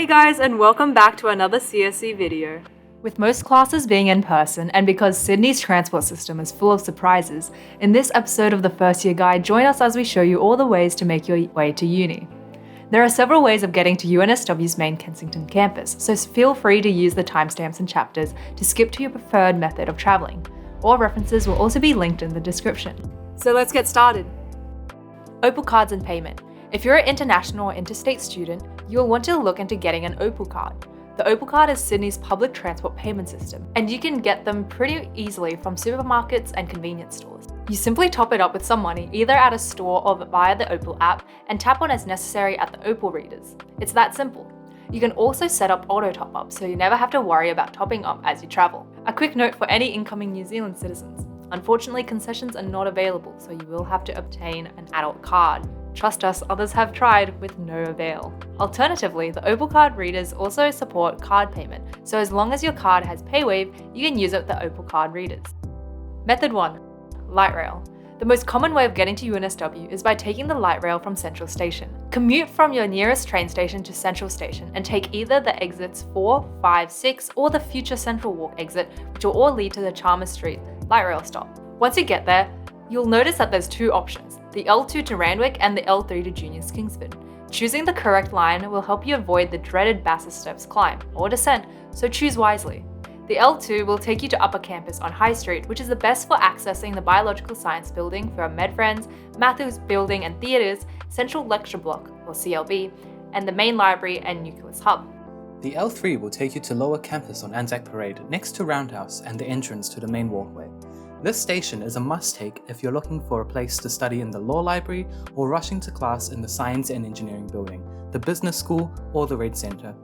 Hey guys, and welcome back to another CSE video. With most classes being in person, and because Sydney's transport system is full of surprises, in this episode of the First Year Guide, join us as we show you all the ways to make your way to uni. There are several ways of getting to UNSW's main Kensington campus, so feel free to use the timestamps and chapters to skip to your preferred method of travelling. All references will also be linked in the description. So let's get started. Opal cards and payment. If you're an international or interstate student, you'll want to look into getting an Opal card. The Opal card is Sydney's public transport payment system, and you can get them pretty easily from supermarkets and convenience stores. You simply top it up with some money, either at a store or via the Opal app, and tap on as necessary at the Opal readers. It's that simple. You can also set up auto top-up, so you never have to worry about topping up as you travel. A quick note for any incoming New Zealand citizens. Unfortunately, concessions are not available, so you will have to obtain an adult card. Trust us, others have tried with no avail. Alternatively, the Opal card readers also support card payment, so as long as your card has PayWave, you can use it with the Opal card readers. Method 1. Light rail. The most common way of getting to UNSW is by taking the light rail from Central Station. Commute from your nearest train station to Central Station and take either the exits 4, 5, 6 or the future Central Walk exit, which will all lead to the Chalmers Street light rail stop. Once you get there, you'll notice that there's two options, the L2 to Randwick and the L3 to Juniors Kingsford. Choosing the correct line will help you avoid the dreaded Bassett Steps climb or descent, so choose wisely. The L2 will take you to Upper Campus on High Street, which is the best for accessing the Biological Science Building for MedFriends, Matthews Building and Theatres, Central Lecture Block or CLB, and the main library and Nucleus Hub. The L3 will take you to Lower Campus on Anzac Parade, next to Roundhouse and the entrance to the main walkway. This station is a must-take if you're looking for a place to study in the law library or rushing to class in the Science and Engineering building, the Business School or the Red Centre.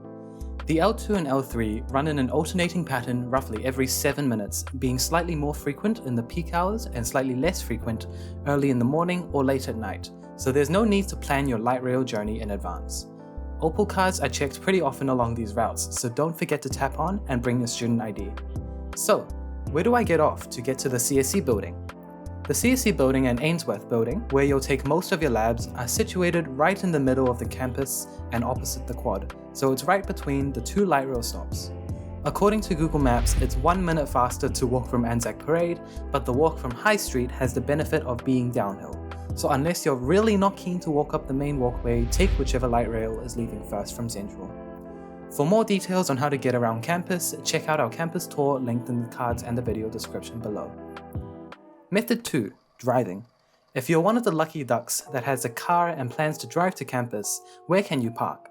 The L2 and L3 run in an alternating pattern roughly every 7 minutes, being slightly more frequent in the peak hours and slightly less frequent early in the morning or late at night, so there's no need to plan your light rail journey in advance. Opal cards are checked pretty often along these routes, so don't forget to tap on and bring your student ID. So, where do I get off to get to the CSE building? The CSE building and Ainsworth building, where you'll take most of your labs, are situated right in the middle of the campus and opposite the quad, so it's right between the two light rail stops. According to Google Maps, it's 1 minute faster to walk from Anzac Parade, but the walk from High Street has the benefit of being downhill. So unless you're really not keen to walk up the main walkway, take whichever light rail is leaving first from Central. For more details on how to get around campus, check out our campus tour linked in the cards and the video description below. Method 2. Driving. If you're one of the lucky ducks that has a car and plans to drive to campus, where can you park?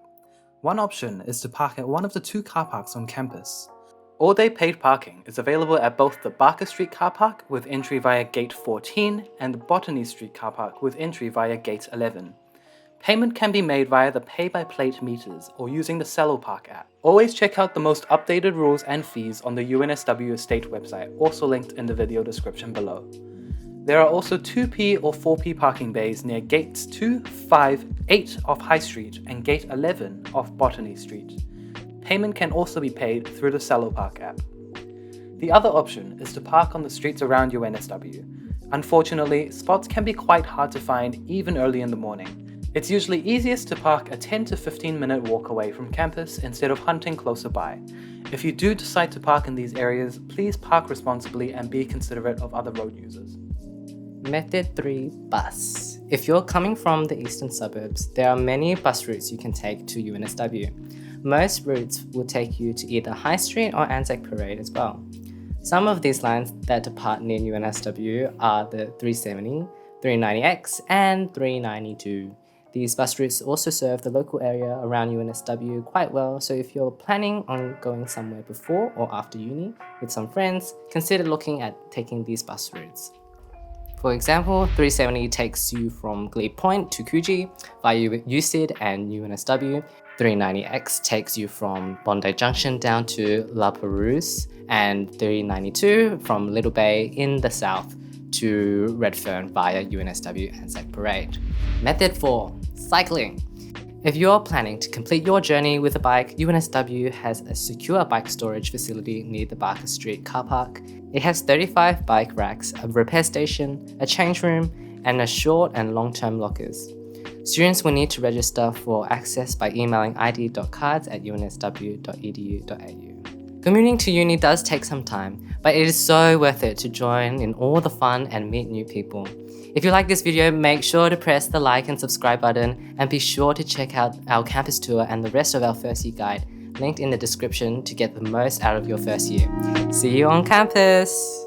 One option is to park at one of the two car parks on campus. All-day paid parking is available at both the Barker Street car park with entry via Gate 14 and the Botany Street car park with entry via Gate 11. Payment can be made via the pay-by-plate meters or using the Cello Park app. Always check out the most updated rules and fees on the UNSW Estate website, also linked in the video description below. There are also 2p or 4p parking bays near Gates 2, 5, 8 of High Street and Gate 11 of Botany Street. Payment can also be paid through the Cello Park app. The other option is to park on the streets around UNSW. Unfortunately, spots can be quite hard to find even early in the morning. It's usually easiest to park a 10 to 15 minute walk away from campus instead of hunting closer by. If you do decide to park in these areas, please park responsibly and be considerate of other road users. Method 3. Bus. If you're coming from the eastern suburbs, there are many bus routes you can take to UNSW. Most routes will take you to either High Street or Anzac Parade as well. Some of these lines that depart near UNSW are the 370, 390X and 392. These bus routes also serve the local area around UNSW quite well, so if you're planning on going somewhere before or after uni with some friends, consider looking at taking these bus routes. For example, 370 takes you from Glebe Point to Coogee via USyd and UNSW. 390X takes you from Bondi Junction down to La Perouse, and 392 from Little Bay in the south to Redfern via UNSW Anzac Parade. Method 4. Cycling. If you're planning to complete your journey with a bike, UNSW has a secure bike storage facility near the Barker Street car park. It has 35 bike racks, a repair station, a change room, and a short and long-term lockers. Students will need to register for access by emailing id.cards@unsw.edu.au. Commuting to uni does take some time, but it is so worth it to join in all the fun and meet new people. If you like this video, make sure to press the like and subscribe button, and be sure to check out our campus tour and the rest of our first year guide, linked in the description to get the most out of your first year. See you on campus!